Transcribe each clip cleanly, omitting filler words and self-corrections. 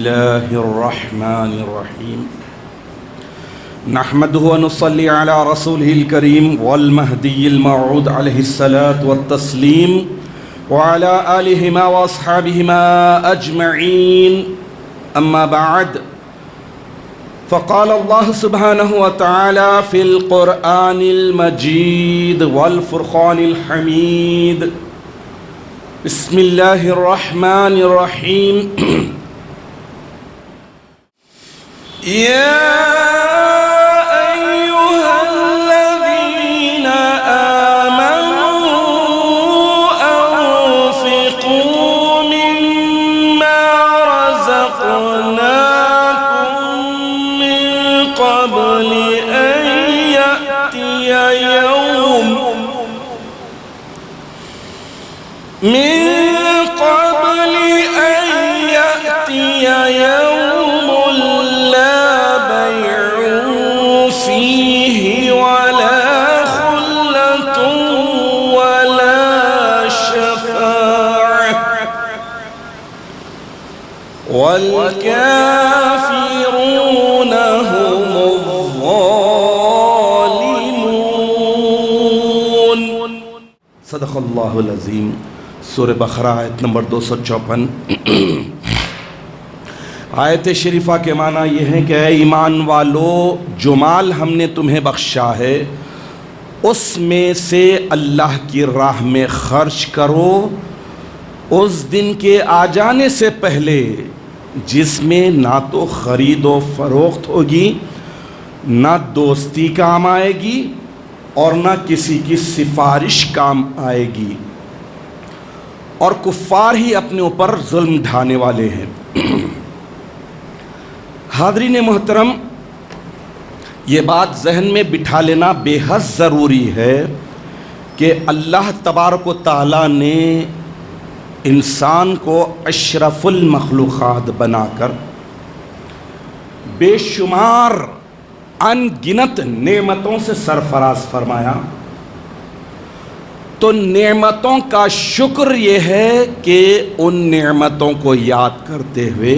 الله الرحمن الرحيم نحمده ونصلي على رسوله الكريم والمهدي الموعود عليه الصلاة والتسليم وعلى آلهما وأصحابهما أجمعين أما بعد فقال الله سبحانه وتعالى في القرآن المجيد والفرقان الحميد بسم الله الرحمن الرحيم يا أيها الذين آمنوا أنفقوا مما رزقناكم من قبل أن يأتي يوم لا بيع فيه ولا خلة ولا شفاعة والكافرون هم الظالمون صدق اللہ العظیم۔ سورہ بقرہ آیت نمبر 254۔ آیت شریفہ کے معنی یہ ہے کہ اے ایمان والو، جو مال ہم نے تمہیں بخشا ہے اس میں سے اللہ کی راہ میں خرچ کرو اس دن کے آ جانے سے پہلے جس میں نہ تو خرید و فروخت ہوگی، نہ دوستی کام آئے گی اور نہ کسی کی سفارش کام آئے گی، اور کفار ہی اپنے اوپر ظلم ڈھانے والے ہیں۔ حاضرین محترم، یہ بات ذہن میں بٹھا لینا بے حد ضروری ہے کہ اللہ تبارک و تعالیٰ نے انسان کو اشرف المخلوقات بنا کر بے شمار ان گنت نعمتوں سے سرفراز فرمایا، تو نعمتوں کا شکر یہ ہے کہ ان نعمتوں کو یاد کرتے ہوئے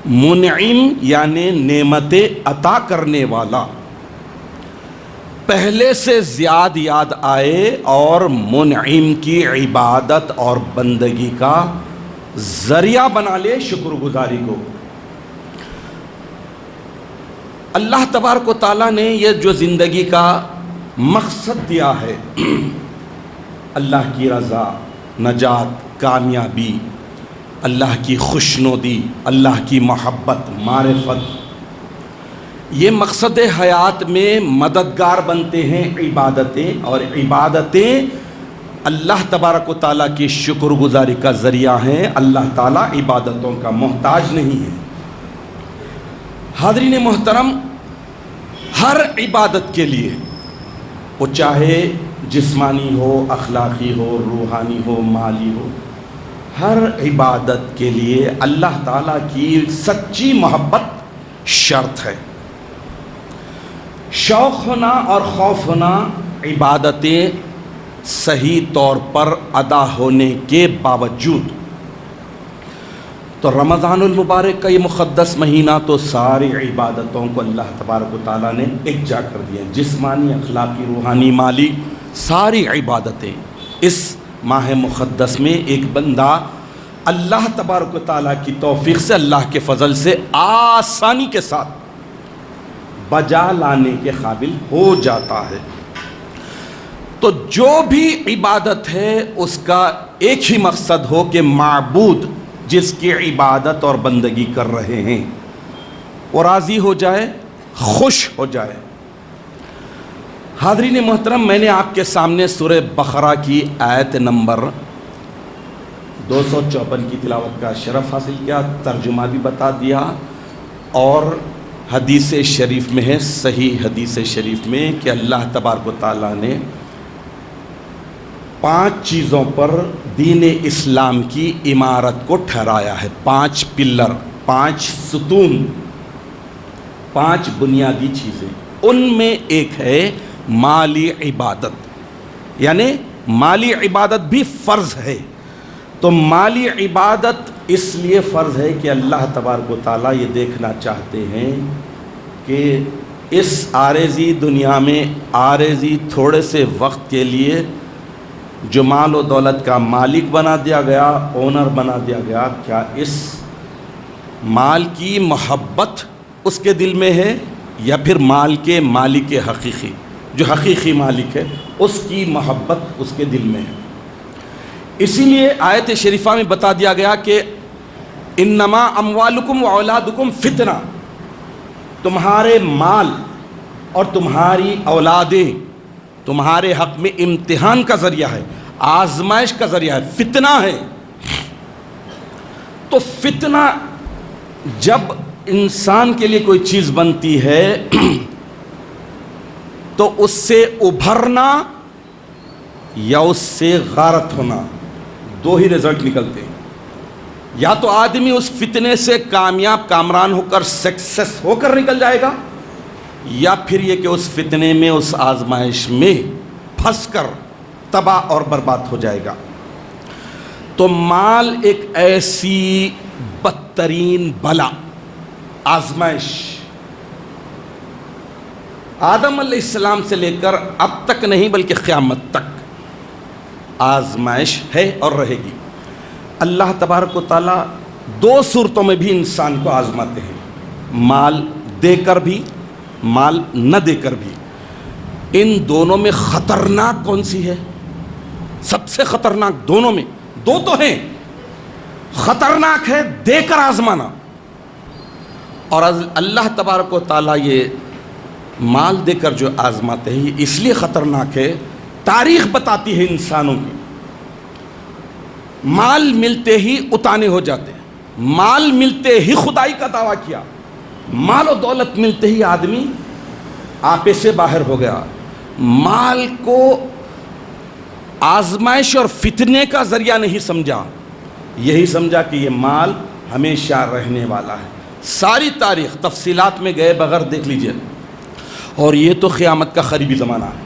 منعم یعنی نعمت عطا کرنے والا پہلے سے زیادہ یاد آئے اور منعم کی عبادت اور بندگی کا ذریعہ بنا لے شکر گزاری کو۔ اللہ تبارک و تعالیٰ نے یہ جو زندگی کا مقصد دیا ہے، اللہ کی رضا، نجات، کامیابی، اللہ کی خوشنودی، اللہ کی محبت، معرفت، یہ مقصد حیات میں مددگار بنتے ہیں عبادتیں، اور عبادتیں اللہ تبارک و تعالیٰ کی شکر گزاری کا ذریعہ ہیں۔ اللہ تعالیٰ عبادتوں کا محتاج نہیں ہے۔ حاضرین محترم، ہر عبادت کے لیے، وہ چاہے جسمانی ہو، اخلاقی ہو، روحانی ہو، مالی ہو، ہر عبادت کے لیے اللہ تعالیٰ کی سچی محبت شرط ہے۔ شوق ہونا اور خوف ہونا عبادتیں صحیح طور پر ادا ہونے کے باوجود، تو رمضان المبارک کا یہ مقدس مہینہ تو ساری عبادتوں کو اللہ تبارک و تعالیٰ نے یکجا کر دیا، جسمانی، اخلاقی، روحانی، مالی، ساری عبادتیں اس ماہ مقدس میں ایک بندہ اللہ تبارک و تعالیٰ کی توفیق سے، اللہ کے فضل سے آسانی کے ساتھ بجا لانے کے قابل ہو جاتا ہے۔ تو جو بھی عبادت ہے اس کا ایک ہی مقصد ہو کہ معبود جس کی عبادت اور بندگی کر رہے ہیں وہ راضی ہو جائے، خوش ہو جائے۔ حاضرین محترم، میں نے آپ کے سامنے سورہ بقرہ کی آیت نمبر 254 کی تلاوت کا شرف حاصل کیا، ترجمہ بھی بتا دیا، اور حدیث شریف میں ہے، صحیح حدیث شریف میں، کہ اللہ تبارک و تعالیٰ نے 5 چیزوں پر دین اسلام کی عمارت کو ٹھہرایا ہے۔ 5 پلر، 5 ستون، 5 بنیادی چیزیں، ان میں ایک ہے مالی عبادت، یعنی مالی عبادت بھی فرض ہے۔ تو مالی عبادت اس لیے فرض ہے کہ اللہ تبارک و تعالیٰ یہ دیکھنا چاہتے ہیں کہ اس عارضی دنیا میں عارضی تھوڑے سے وقت کے لیے جو مال و دولت کا مالک بنا دیا گیا، اونر بنا دیا گیا، کیا اس مال کی محبت اس کے دل میں ہے، یا پھر مال کے مالک حقیقی، جو حقیقی مالک ہے اس کی محبت اس کے دل میں ہے؟ اسی لیے آیت شریفہ میں بتا دیا گیا کہ انما اموالکم و اولادکم فتنہ، تمہارے مال اور تمہاری اولادیں تمہارے حق میں امتحان کا ذریعہ ہے، آزمائش کا ذریعہ ہے، فتنہ ہے۔ تو فتنہ جب انسان کے لیے کوئی چیز بنتی ہے تو اس سے ابھرنا یا اس سے غارت ہونا، دو ہی رزلٹ نکلتے ہیں۔ یا تو آدمی اس فتنے سے کامیاب کامران ہو کر سکسیس ہو کر نکل جائے گا، یا پھر یہ کہ اس فتنے میں اس آزمائش میں پھنس کر تباہ اور برباد ہو جائے گا۔ تو مال ایک ایسی بدترین بلا، آزمائش، آدم علیہ السلام سے لے کر اب تک نہیں بلکہ قیامت تک آزمائش ہے اور رہے گی۔ اللہ تبارک و تعالیٰ دو صورتوں میں بھی انسان کو آزماتے ہیں، مال دے کر بھی، مال نہ دے کر بھی۔ ان دونوں میں خطرناک کون سی ہے؟ سب سے خطرناک دونوں میں، دو تو ہیں، خطرناک ہے دے کر آزمانا، اور اللہ تبارک و تعالیٰ یہ مال دے کر جو آزماتے ہیں یہ اس لیے خطرناک ہے، تاریخ بتاتی ہے انسانوں کی، مال ملتے ہی اتانے ہو جاتے ہیں، مال ملتے ہی خدائی کا دعویٰ کیا، مال و دولت ملتے ہی آدمی آپے سے باہر ہو گیا، مال کو آزمائش اور فتنے کا ذریعہ نہیں سمجھا، یہی سمجھا کہ یہ مال ہمیشہ رہنے والا ہے۔ ساری تاریخ تفصیلات میں گئے بغیر دیکھ لیجئے، اور یہ تو قیامت کا قریبی زمانہ ہے،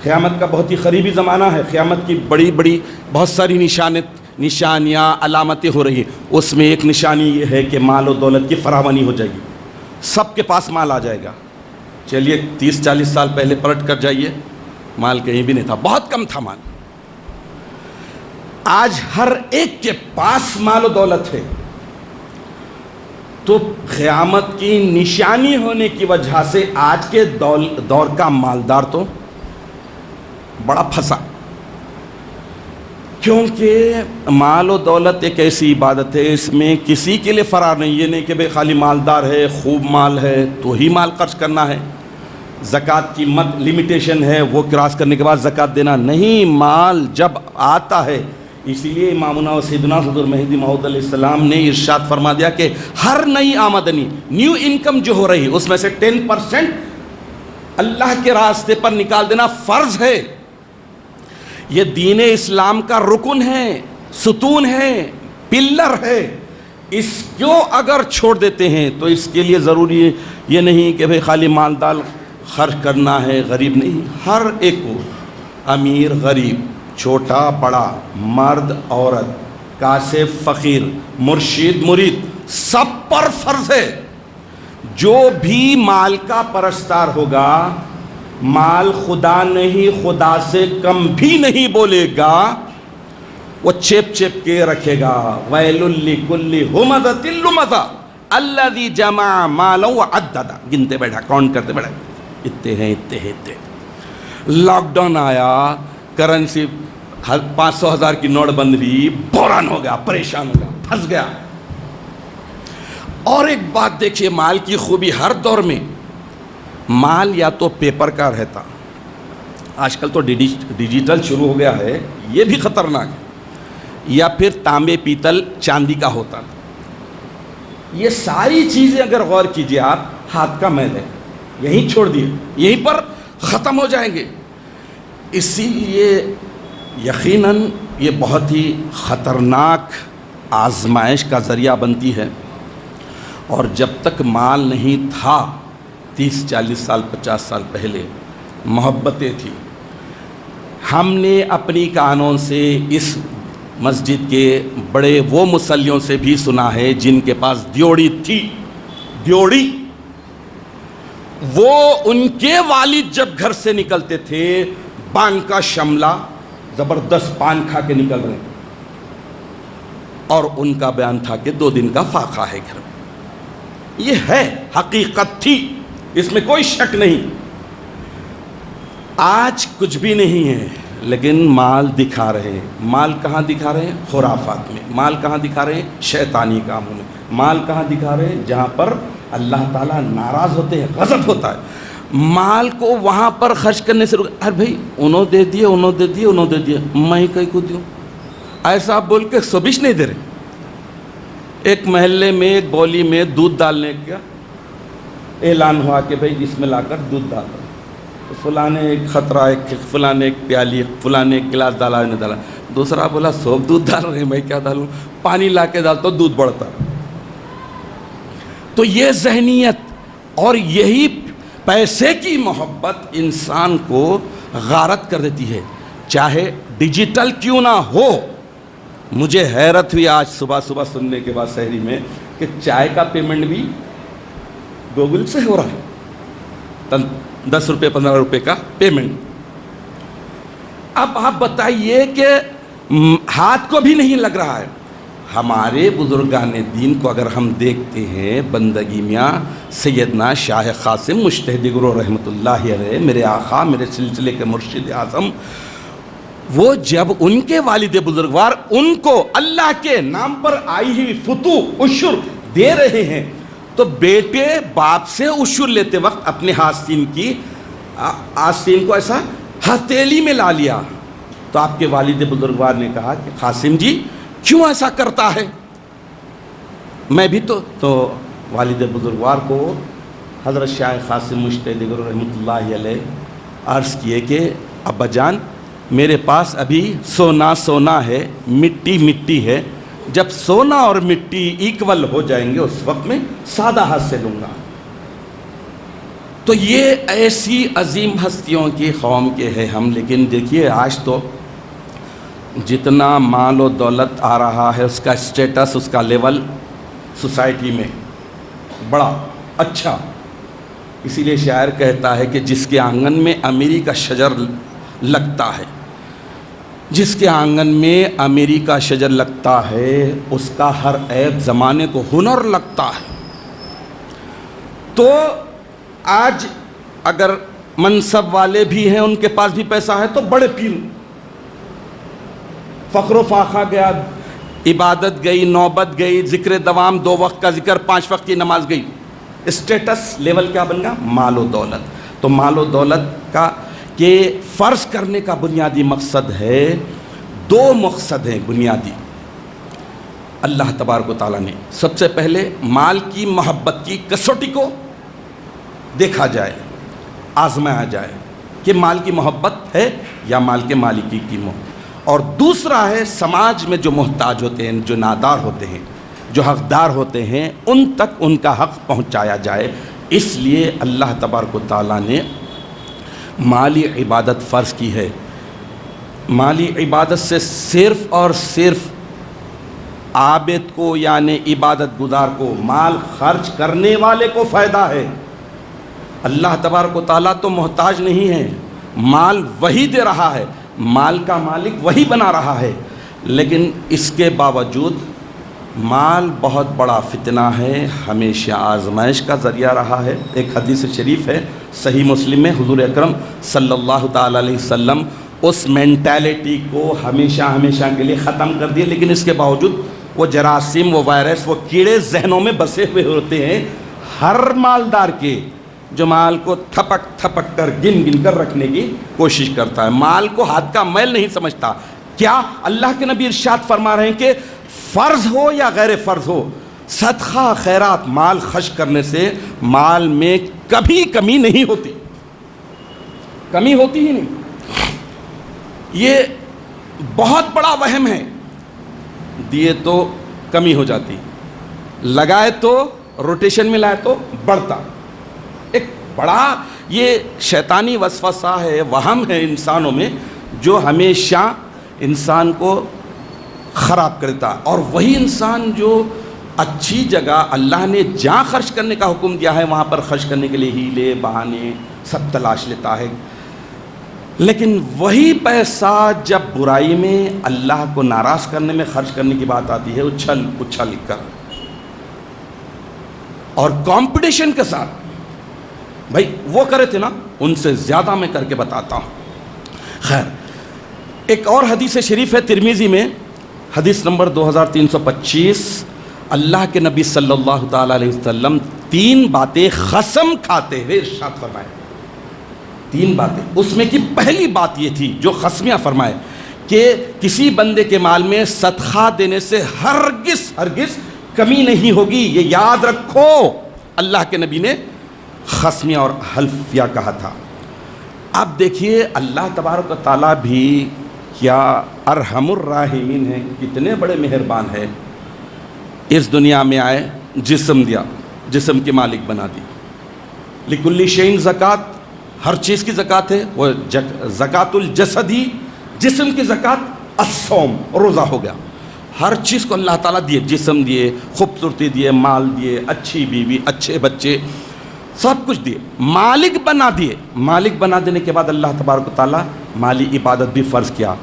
قیامت کا بہت ہی قریبی زمانہ ہے، قیامت کی بڑی بڑی بہت ساری نشانیاں علامتیں ہو رہی ہیں، اس میں ایک نشانی یہ ہے کہ مال و دولت کی فراوانی ہو جائے گی، سب کے پاس مال آ جائے گا۔ چلیے 30-40 سال پہلے پلٹ کر جائیے، مال کہیں بھی نہیں تھا، بہت کم تھا مال، آج ہر ایک کے پاس مال و دولت ہے۔ تو قیامت کی نشانی ہونے کی وجہ سے آج کے دور کا مالدار تو بڑا پھنسا، کیونکہ مال و دولت ایک ایسی عبادت ہے، اس میں کسی کے لیے فرار نہیں، یہ نہیں کہ بھئی خالی مالدار ہے، خوب مال ہے تو ہی مال خرچ کرنا ہے، زکوٰۃ کی لمیٹیشن ہے، وہ کراس کرنے کے بعد زکوٰۃ دینا نہیں، مال جب آتا ہے۔ اسی لیے امامنا و سیدنا حضرت مہدی موعود علیہ السلام نے ارشاد فرما دیا کہ ہر نئی آمدنی، نیو انکم جو ہو رہی، اس میں سے 10% اللہ کے راستے پر نکال دینا فرض ہے۔ یہ دین اسلام کا رکن ہے، ستون ہے، پلر ہے، اس کو اگر چھوڑ دیتے ہیں تو اس کے لیے ضروری یہ نہیں کہ بھئی خالی مالدار خرچ کرنا ہے، غریب نہیں، ہر ایک کو، امیر غریب، چھوٹا بڑا، مرد عورت، کاسب فقیر، مرشد مرید، سب پر فرض ہے۔ جو بھی مال کا پرستار ہوگا، مال خدا نہیں، خدا سے کم بھی نہیں بولے گا، وہ چیپ چیپ کے رکھے گا۔ ویل لکل ہمزۃ لمزہ الذی جمع مالا وعددہ، گنتے بیٹھا، کاؤنٹ کرتے بیٹھا، اتنے ہیں اتنے ہیں اتنے۔ لاک ڈاؤن آیا، کرنسی 500,000 کی نوٹ بند ہوئی، بحران ہو گیا، پریشان ہو گیا، پھنس گیا۔ اور ایک بات دیکھیے، مال کی خوبی ہر دور میں، مال یا تو پیپر کا رہتا، آج کل تو ڈیجیٹل شروع ہو گیا ہے، یہ بھی خطرناک ہے، یا پھر تانبے پیتل چاندی کا ہوتا۔ یہ ساری چیزیں اگر غور کیجئے آپ، ہاتھ کا میل ہے، یہیں چھوڑ دیے، یہیں پر ختم ہو جائیں گے۔ اسی لیے یقیناً یہ بہت ہی خطرناک آزمائش کا ذریعہ بنتی ہے، اور جب تک مال نہیں تھا، 30-40 سال 50 سال پہلے محبتیں تھیں، ہم نے اپنی کانوں سے اس مسجد کے بڑے وہ مصلیوں سے بھی سنا ہے جن کے پاس دیوڑی تھی، دیوڑی، وہ ان کے والد جب گھر سے نکلتے تھے پان کا شملہ، زبردست پان کھا کے نکل رہے ہیں، اور ان کا بیان تھا کہ 2 دن کا فاقہ ہے گھر میں۔ یہ ہے، حقیقت تھی، اس میں کوئی شک نہیں۔ آج کچھ بھی نہیں ہے، لیکن مال دکھا رہے ہیں۔ مال کہاں دکھا رہے ہیں؟ خرافات میں۔ مال کہاں دکھا رہے ہیں؟ شیطانی کاموں میں۔ مال کہاں دکھا رہے ہیں؟ جہاں پر اللہ تعالیٰ ناراض ہوتے ہیں، غضب ہوتا ہے۔ مال کو وہاں پر خرچ کرنے سے ارے بھائی انہوں دے دیے، انہوں دے دیے، انہوں دے دیے، میں کہیں کو دیوں، ایسا بول کے سبش نہیں دے رہے۔ ایک محلے میں ایک بولی میں دودھ ڈالنے کا اعلان ہوا کہ بھائی جس میں لا کر دودھ ڈال دو، فلاں نے ایک خطرہ، ایک فلاں نے ایک پیالی، فلاں نے ایک گلاس ڈالا، نے ڈالا، دوسرا بولا سب دودھ ڈال رہے ہیں، میں کیا ڈالوں، پانی لا کے ڈالتا ہوں دودھ بڑھتا۔ تو یہ ذہنیت اور یہی پیسے کی محبت انسان کو غارت کر دیتی ہے، چاہے ڈیجیٹل کیوں نہ ہو۔ مجھے حیرت ہوئی آج صبح سننے کے بعد شہری میں کہ چائے کا پیمنٹ بھی گوگل سے ہو رہا ہے، 10 روپے 15 روپے کا پیمنٹ۔ اب آپ بتائیے کہ ہاتھ کو بھی نہیں لگ رہا ہے۔ ہمارے بزرگان دین کو اگر ہم دیکھتے ہیں، بندگی میاں سیدنا شاہ قاسم مجتہد گرو رحمۃ اللہ علیہ، میرے آقا، میرے سلسلے کے مرشد اعظم، وہ جب ان کے والد بزرگوار ان کو اللہ کے نام پر آئی ہوئی فتوح عشر دے رہے ہیں، تو بیٹے باپ سے عشر لیتے وقت اپنے آستین کو ایسا ہتھیلی میں لا لیا۔ تو آپ کے والد بزرگوار نے کہا کہ قاسم جی کیوں ایسا کرتا ہے؟ میں بھی تو والد بزرگوار کو حضرت شاہ قاسم مجتہد گرو رحمۃ اللہ علیہ عرض کیے کہ ابا جان، میرے پاس ابھی سونا ہے، مٹی ہے، جب سونا اور مٹی ایکول ہو جائیں گے اس وقت میں سادہ ہاتھ سے لوں گا۔ تو یہ ایسی عظیم ہستیوں کی قوم کے ہیں ہم۔ لیکن دیکھیے آج تو جتنا مال و دولت آ رہا ہے، اس کا اسٹیٹس، اس کا لیول سوسائٹی میں بڑا اچھا۔ اسی لیے شاعر کہتا ہے کہ جس کے آنگن میں امیری کا شجر لگتا ہے، جس کے آنگن میں امیری کا شجر لگتا ہے، اس کا ہر عیب زمانے کو ہنر لگتا ہے۔ تو آج اگر منصب والے بھی ہیں، ان کے پاس بھی پیسہ ہے، تو بڑے پیر، فخر و فاخہ گیا، عبادت گئی، نوبت گئی، ذکر دوام، 2 وقت کا ذکر، 5 وقت کی نماز گئی۔ اسٹیٹس لیول کیا بن گیا؟ مال و دولت۔ تو مال و دولت کا کہ فرض کرنے کا بنیادی مقصد ہے، 2 مقصد ہیں بنیادی۔ اللہ تبارک و تعالیٰ نے سب سے پہلے مال کی محبت کی کسوٹی کو دیکھا جائے، آزمایا جائے کہ مال کی محبت ہے یا مال کے مالکی کی محبت۔ اور دوسرا ہے سماج میں جو محتاج ہوتے ہیں، جو نادار ہوتے ہیں، جو حقدار ہوتے ہیں، ان تک ان کا حق پہنچایا جائے۔ اس لیے اللہ تبارک و تعالیٰ نے مالی عبادت فرض کی ہے۔ مالی عبادت سے صرف اور صرف عابد کو، یعنی عبادت گزار کو، مال خرچ کرنے والے کو فائدہ ہے۔ اللہ تبارک و تعالیٰ تو محتاج نہیں ہے، مال وہی دے رہا ہے، مال کا مالک وہی بنا رہا ہے۔ لیکن اس کے باوجود مال بہت بڑا فتنہ ہے، ہمیشہ آزمائش کا ذریعہ رہا ہے۔ ایک حدیث شریف ہے صحیح مسلم میں، حضور اکرم صلی اللہ تعالیٰ علیہ وسلم اس مینٹیلٹی کو ہمیشہ کے لیے ختم کر دیے، لیکن اس کے باوجود وہ جراثیم، وہ وائرس، وہ کیڑے ذہنوں میں بسے ہوئے ہوتے ہیں۔ ہر مالدار کے جو مال کو تھپک کر گن کر رکھنے کی کوشش کرتا ہے، مال کو ہاتھ کا میل نہیں سمجھتا۔ کیا اللہ کے نبی ارشاد فرما رہے ہیں کہ فرض ہو یا غیر فرض ہو، صدقہ خیرات مال خرچ کرنے سے مال میں کبھی کمی نہیں ہوتی، کمی ہوتی ہی نہیں۔ یہ بہت بڑا وہم ہے، دیے تو کمی ہو جاتی، لگائے تو روٹیشن میں لائے تو بڑھتا۔ ایک بڑا یہ شیطانی وسوسہ ہے، وہم ہے انسانوں میں، جو ہمیشہ انسان کو خراب کر دیتا ہے۔ اور وہی انسان جو اچھی جگہ اللہ نے جہاں خرچ کرنے کا حکم دیا ہے وہاں پر خرچ کرنے کے لیے ہیلے بہانے سب تلاش لیتا ہے، لیکن وہی پیسہ جب برائی میں اللہ کو ناراض کرنے میں خرچ کرنے کی بات آتی ہے اچھل اچھل کر اور کمپٹیشن کے ساتھ، بھائی وہ کرے تھے نا ان سے زیادہ میں کر کے بتاتا ہوں۔ خیر، ایک اور حدیث شریف ہے ترمذی میں، حدیث نمبر 2325، اللہ کے نبی صلی اللہ تعالیٰ علیہ وسلم 3 باتیں قسم کھاتے ہوئے ارشاد فرمائے، 3 باتیں، اس میں کی پہلی بات یہ تھی جو قسمیہ فرمائے کہ کسی بندے کے مال میں صدقہ دینے سے ہرگز کمی نہیں ہوگی، یہ یاد رکھو، اللہ کے نبی نے قسمیہ اور حلفیہ کہا تھا۔ اب دیکھیے اللہ تبارک و تعالیٰ بھی کیا ارحم الراحمین ہیں، کتنے بڑے مہربان ہے، اس دنیا میں آئے، جسم دیا، جسم کے مالک بنا دی، لکل شیء زکات، ہر چیز کی زکات ہے، وہ زکات الجسدی، جسم کی زکات الصوم، روزہ ہو گیا، ہر چیز کو اللہ تعالیٰ دیے، جسم دیے، خوبصورتی دیے، مال دیے، اچھی بیوی، اچھے بچے، سب کچھ دیے، مالک بنا دیے۔ مالک بنا دینے کے بعد اللہ تبارک و تعالیٰ مالی عبادت بھی فرض کیا،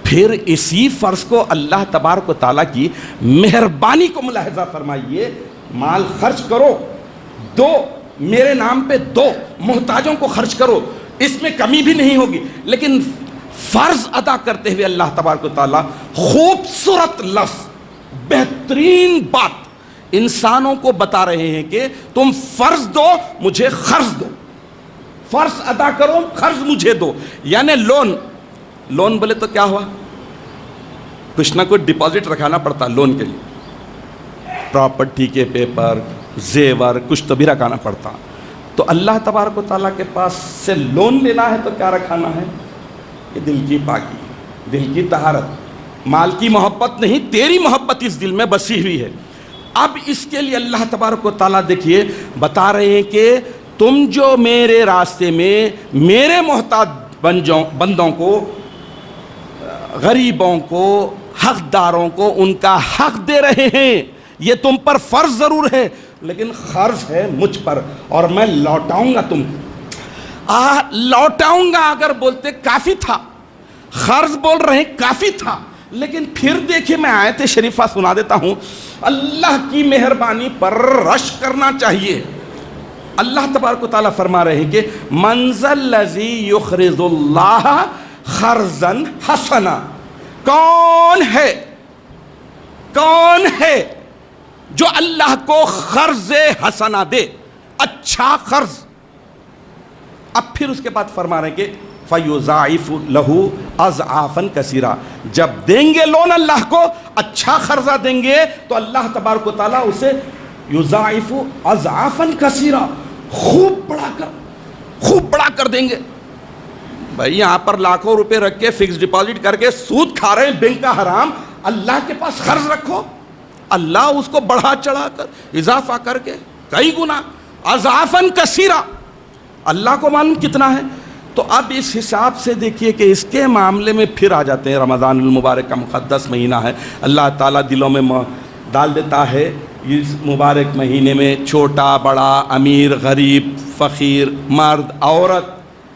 پھر اسی فرض کو اللہ تبارک و تعالیٰ کی مہربانی کو ملاحظہ فرمائیے، مال خرچ کرو، دو، میرے نام پہ دو، محتاجوں کو خرچ کرو، اس میں کمی بھی نہیں ہوگی، لیکن فرض ادا کرتے ہوئے اللہ تبارک و تعالیٰ خوبصورت لفظ، بہترین بات انسانوں کو بتا رہے ہیں کہ تم فرض دو مجھے قرض دو، فرض ادا کرو قرض مجھے دو، یعنی لون بولے تو کیا ہوا، کچھ نہ کچھ ڈپازٹ رکھانا پڑتا لون کے لیے، پراپرٹی کے پیپر، زیور، کچھ تو بھی رکھانا پڑتا، تو اللہ تبارک و تعالیٰ کے پاس سے لون لینا ہے تو کیا رکھانا ہے، کہ دل کی پاکی، دل کی طہارت، مال کی محبت نہیں، تیری محبت اس دل میں بسی ہوئی ہے۔ اب اس کے لیے اللہ تبارک و تعالیٰ دیکھیے بتا رہے ہیں کہ تم جو میرے راستے میں میرے محتاج بندوں کو، غریبوں کو، حقداروں کو ان کا حق دے رہے ہیں، یہ تم پر فرض ضرور ہے لیکن قرض ہے مجھ پر اور میں لوٹاؤں گا، لوٹاؤں گا اگر بولتے کافی تھا، قرض بول رہے ہیں کافی تھا، لیکن پھر دیکھیں میں آیت شریفہ سنا دیتا ہوں، اللہ کی مہربانی پر رشک کرنا چاہیے۔ اللہ تبارک و تعالیٰ فرما رہے ہیں کہ من ذا الذی یقرض اللہ قرضا حسنا، کون ہے جو اللہ کو قرض حسنا دے، اچھا قرض۔ اب پھر اس کے بعد فرما رہے ہیں کہ فَيُضَاعِفُ لَهُ أَضْعَافًا كَثِيرًا، جب دیں گے لون اللہ کو، اچھا قرضہ دیں گے تو اللہ تبارک و تعالیٰ اسے یضاعف اضعافا کثیرا، خوب بڑا کر دیں گے۔ بھائی یہاں پر لاکھوں روپے رکھ کے فکس ڈپازٹ کر کے سود کھا رہے ہیں بینک کا حرام، اللہ کے پاس قرض رکھو، اللہ اس کو بڑھا چڑھا کر اضافہ کر کے کئی گنا، اضعافا کثیرا، اللہ کو معلوم کتنا ہے۔ تو اب اس حساب سے دیکھیے کہ اس کے معاملے میں پھر آ جاتے ہیں، رمضان المبارک کا مقدس مہینہ ہے، اللہ تعالیٰ دلوں میں ڈال دیتا ہے اس مبارک مہینے میں چھوٹا بڑا، امیر غریب، فقیر مرد عورت،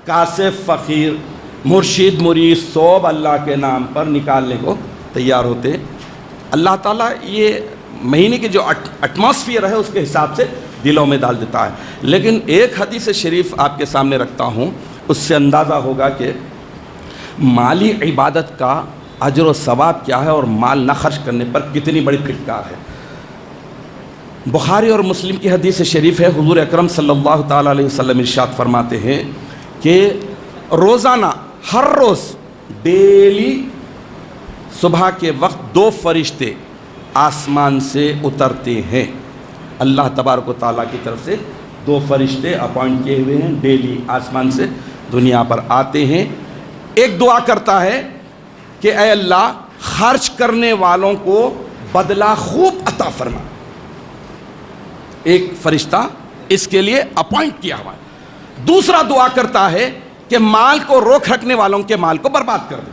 کاسب فقیر، مرشد مرید، سب اللہ کے نام پر نکالنے کو تیار ہوتے ہیں۔ اللہ تعالیٰ یہ مہینے کی جو ایٹماسفیئر ہے اس کے حساب سے دلوں میں ڈال دیتا ہے۔ لیکن ایک حدیث شریف آپ کے سامنے رکھتا ہوں، اس سے اندازہ ہوگا کہ مالی عبادت کا اجر و ثواب کیا ہے اور مال نہ خرچ کرنے پر کتنی بڑی پھٹکار ہے۔ بخاری اور مسلم کی حدیث شریف ہے، حضور اکرم صلی اللہ تعالیٰ علیہ وسلم ارشاد فرماتے ہیں کہ روزانہ ہر روز ڈیلی صبح کے وقت 2 فرشتے آسمان سے اترتے ہیں، اللہ تبارک و تعالیٰ کی طرف سے 2 فرشتے اپوائنٹ کیے ہوئے ہیں، ڈیلی آسمان سے دنیا پر آتے ہیں۔ ایک دعا کرتا ہے کہ اے اللہ خرچ کرنے والوں کو بدلہ خوب عطا فرما، ایک فرشتہ اس کے لیے اپوائنٹ کیا ہوا ہے۔ دوسرا دعا کرتا ہے کہ مال کو روک رکھنے والوں کے مال کو برباد کر دے۔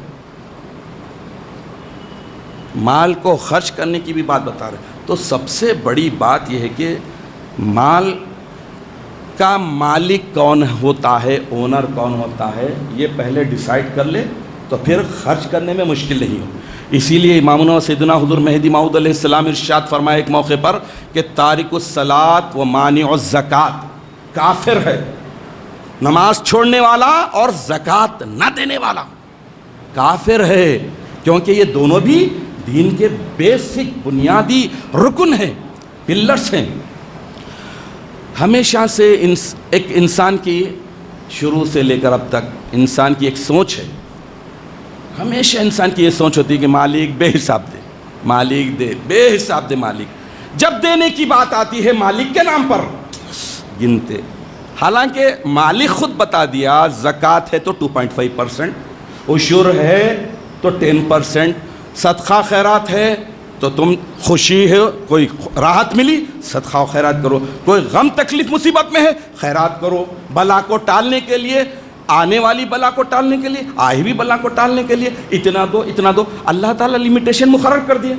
مال کو خرچ کرنے کی بھی بات بتا رہے ہیں۔ تو سب سے بڑی بات یہ ہے کہ مال کا مالک کون ہوتا ہے، اونر کون ہوتا ہے، یہ پہلے ڈیسائیڈ کر لے تو پھر خرچ کرنے میں مشکل نہیں ہو۔ اسی لیے امامنا و سیدنا حضور مہدی موعود علیہ السلام ارشاد فرمائے ایک موقع پر کہ تارک الصلاۃ و مانع الزکوٰۃ کافر ہے، نماز چھوڑنے والا اور زکوٰۃ نہ دینے والا کافر ہے، کیونکہ یہ دونوں بھی دین کے بیسک بنیادی رکن ہیں، پلرز ہیں۔ ہمیشہ سے ایک انسان کی شروع سے لے کر اب تک انسان کی ایک سوچ ہے، ہمیشہ انسان کی یہ سوچ ہوتی ہے کہ مالک بے حساب دے، مالک دے، بے حساب دے مالک۔ جب دینے کی بات آتی ہے مالک کے نام پر گنتے، حالانکہ مالک خود بتا دیا زکوٰۃ ہے تو 2.5%، عشور ہے تو 10%، صدقہ خیرات ہے تو تم خوشی ہے، کوئی راحت ملی صدقہ و خیرات کرو، کوئی غم تکلیف مصیبت میں ہے خیرات کرو، بلا کو ٹالنے کے لیے، آنے والی بلا کو ٹالنے کے لیے، آئی ہوئی بلا کو ٹالنے کے لیے اتنا دو اتنا دو۔ اللہ تعالیٰ لمیٹیشن مقرر کر دیا،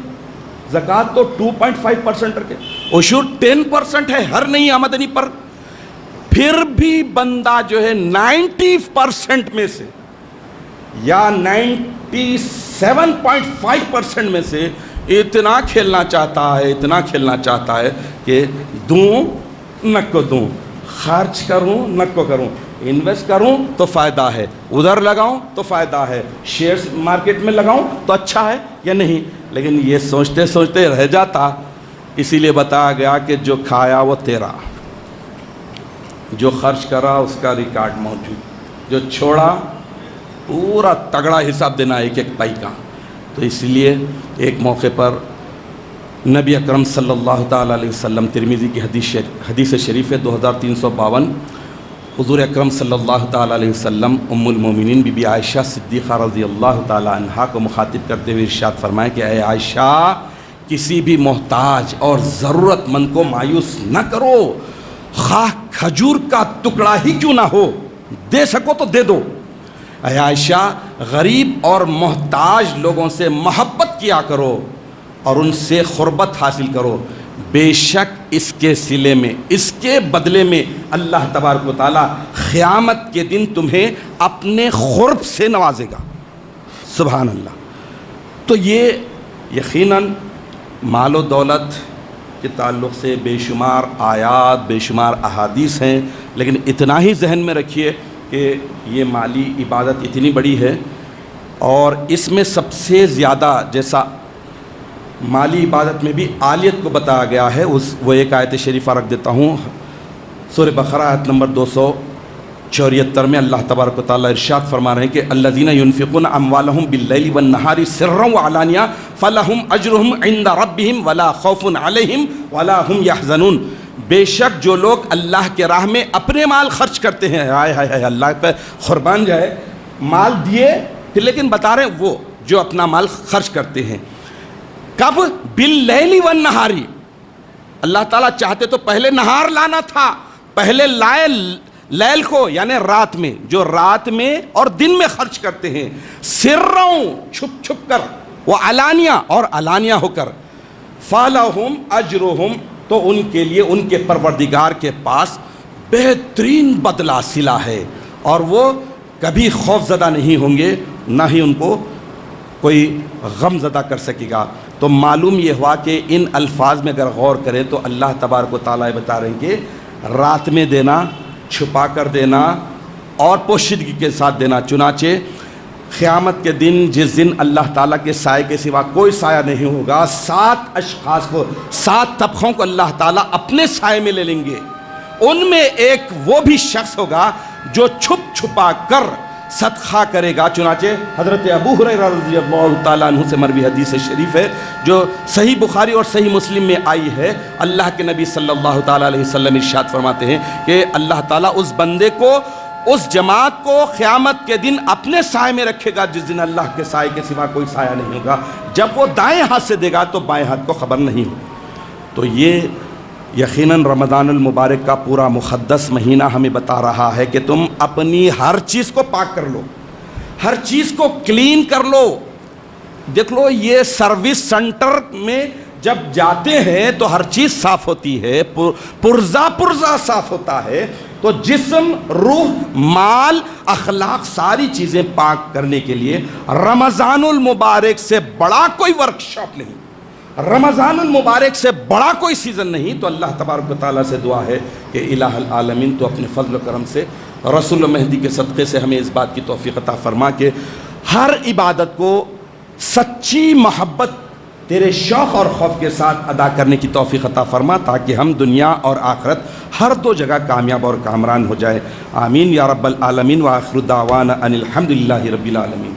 زکوٰۃ تو 2.5% رکھے، عشور 10% ہے ہر نئی آمدنی پر۔ پھر بھی بندہ جو ہے 90% میں سے یا 97.5% میں سے اتنا کھیلنا چاہتا ہے، اتنا کھیلنا چاہتا ہے کہ دوں نہ کو دوں، خرچ کروں نہ کو کروں، انویسٹ کروں تو فائدہ ہے، ادھر لگاؤں تو فائدہ ہے، شیئرز مارکیٹ میں لگاؤں تو اچھا ہے یا نہیں، لیکن یہ سوچتے سوچتے رہ جاتا۔ اسی لیے بتایا گیا کہ جو کھایا وہ تیرا، جو خرچ کرا اس کا ریکارڈ موجود، جو چھوڑا پورا تگڑا حساب دینا ایک ایک پائی کا۔ تو اس لیے ایک موقع پر نبی اکرم صلی اللہ تعالیٰ علیہ وسلم، ترمذی کی حدیث شریف ہے 2352، حضور اکرم صلی اللہ تعالیٰ علیہ وسلم ام المومنین بی بی عائشہ صدیقہ رضی اللہ تعالیٰ عنہا کو مخاطب کرتے ہوئے ارشاد فرمائے کہ اے عائشہ، کسی بھی محتاج اور ضرورت مند کو مایوس نہ کرو، خواہ کھجور کا ٹکڑا ہی کیوں نہ ہو، دے سکو تو دے دو۔ اے عائشہ، غریب اور محتاج لوگوں سے محبت کیا کرو اور ان سے قربت حاصل کرو، بے شک اس کے صلے میں، اس کے بدلے میں اللہ تبارک و تعالیٰ قیامت کے دن تمہیں اپنے قرب سے نوازے گا۔ سبحان اللہ۔ تو یہ یقیناً مال و دولت کے تعلق سے بے شمار آیات، بے شمار احادیث ہیں، لیکن اتنا ہی ذہن میں رکھیے کہ یہ مالی عبادت اتنی بڑی ہے، اور اس میں سب سے زیادہ، جیسا مالی عبادت میں بھی عالیت کو بتایا گیا ہے، وہ ایک آیت شریفہ رکھ دیتا ہوں، سورہ بقرہ آیت نمبر 274 میں اللہ تبارک و تعالیٰ ارشاد فرما رہے ہیں کہ الذین ينفقون اموالهم باللیل والنہار سرا وعلانیہ فلہم اجرہم عند ربہم ولا خوف علیہم ولا ہم یحزنون۔ بے شک جو لوگ اللہ کے راہ میں اپنے مال خرچ کرتے ہیں، ہائے ہائے ہائے، اللہ پہ قربان جائے، مال دیے پھر، لیکن بتا رہے ہیں وہ جو اپنا مال خرچ کرتے ہیں، کب؟ باللیل والنہار۔ اللہ تعالیٰ چاہتے تو پہلے نہار لانا تھا، پہلے لائے لیل کو یعنی رات میں، جو رات میں اور دن میں خرچ کرتے ہیں، سروں چھپ چھپ کر، وہ علانیہ اور علانیہ ہو کر، فَلَهُمْ أَجْرُهُمْ، تو ان کے لیے ان کے پروردگار کے پاس بہترین بدلہ صلہ ہے، اور وہ کبھی خوف زدہ نہیں ہوں گے، نہ ہی ان کو کوئی غم زدہ کر سکے گا۔ تو معلوم یہ ہوا کہ ان الفاظ میں اگر غور کریں تو اللہ تبارک و تعالیٰ بتا رہے ہیں کہ رات میں دینا، چھپا کر دینا اور پوشیدگی کے ساتھ دینا۔ چنانچہ قیامت کے دن، جس دن اللہ تعالیٰ کے سائے کے سوا کوئی سایہ نہیں ہوگا، 7 اشخاص کو، 7 طبقوں کو اللہ تعالیٰ اپنے سائے میں لے لیں گے۔ ان میں ایک وہ بھی شخص ہوگا جو چھپ چھپا کر صدقہ کرے گا۔ چنانچہ حضرت ابو ہریرہ رضی اللہ تعالیٰ عنہ سے مروی حدیث شریف ہے جو صحیح بخاری اور صحیح مسلم میں آئی ہے، اللہ کے نبی صلی اللہ تعالیٰ علیہ وسلم ارشاد فرماتے ہیں کہ اللہ تعالیٰ اس بندے کو، اس جماعت کو قیامت کے دن اپنے سائے میں رکھے گا، جس دن اللہ کے سائے کے سوا کوئی سایہ نہیں ہوگا۔ جب وہ دائیں ہاتھ سے دے گا تو بائیں ہاتھ کو خبر نہیں ہوگی۔ تو یہ یقیناً رمضان المبارک کا پورا مقدس مہینہ ہمیں بتا رہا ہے کہ تم اپنی ہر چیز کو پاک کر لو، ہر چیز کو کلین کر لو، دیکھ لو یہ سروس سنٹر میں جب جاتے ہیں تو ہر چیز صاف ہوتی ہے، پرزا صاف ہوتا ہے، تو جسم، روح، مال، اخلاق، ساری چیزیں پاک کرنے کے لیے رمضان المبارک سے بڑا کوئی ورکشاپ نہیں، رمضان المبارک سے بڑا کوئی سیزن نہیں۔ تو اللہ تبارک و تعالیٰ سے دعا ہے کہ الہ العالمین تو اپنے فضل و کرم سے رسول مہدی کے صدقے سے ہمیں اس بات کی توفیق عطا فرما کہ ہر عبادت کو سچی محبت تیرے شوق اور خوف کے ساتھ ادا کرنے کی توفیق عطا فرما، تاکہ ہم دنیا اور آخرت ہر دو جگہ کامیاب اور کامران ہو جائے۔ آمین یا رب العالمین، وآخر دعوانا ان الحمدللہ رب العالمین۔